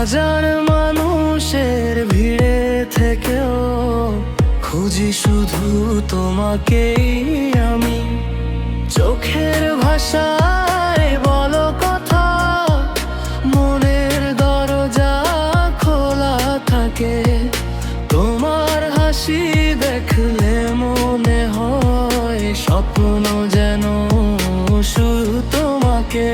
হাজার মানুষের ভিড়ে থেকেও খুঁজি শুধু তোমাকেই আমি। চোখের ভাষায় বলো কথা, মনের দরজা খোলা থাকে। তোমার হাসি দেখলে মনে হয় স্বপ্ন যেন শুধু তোমাকে।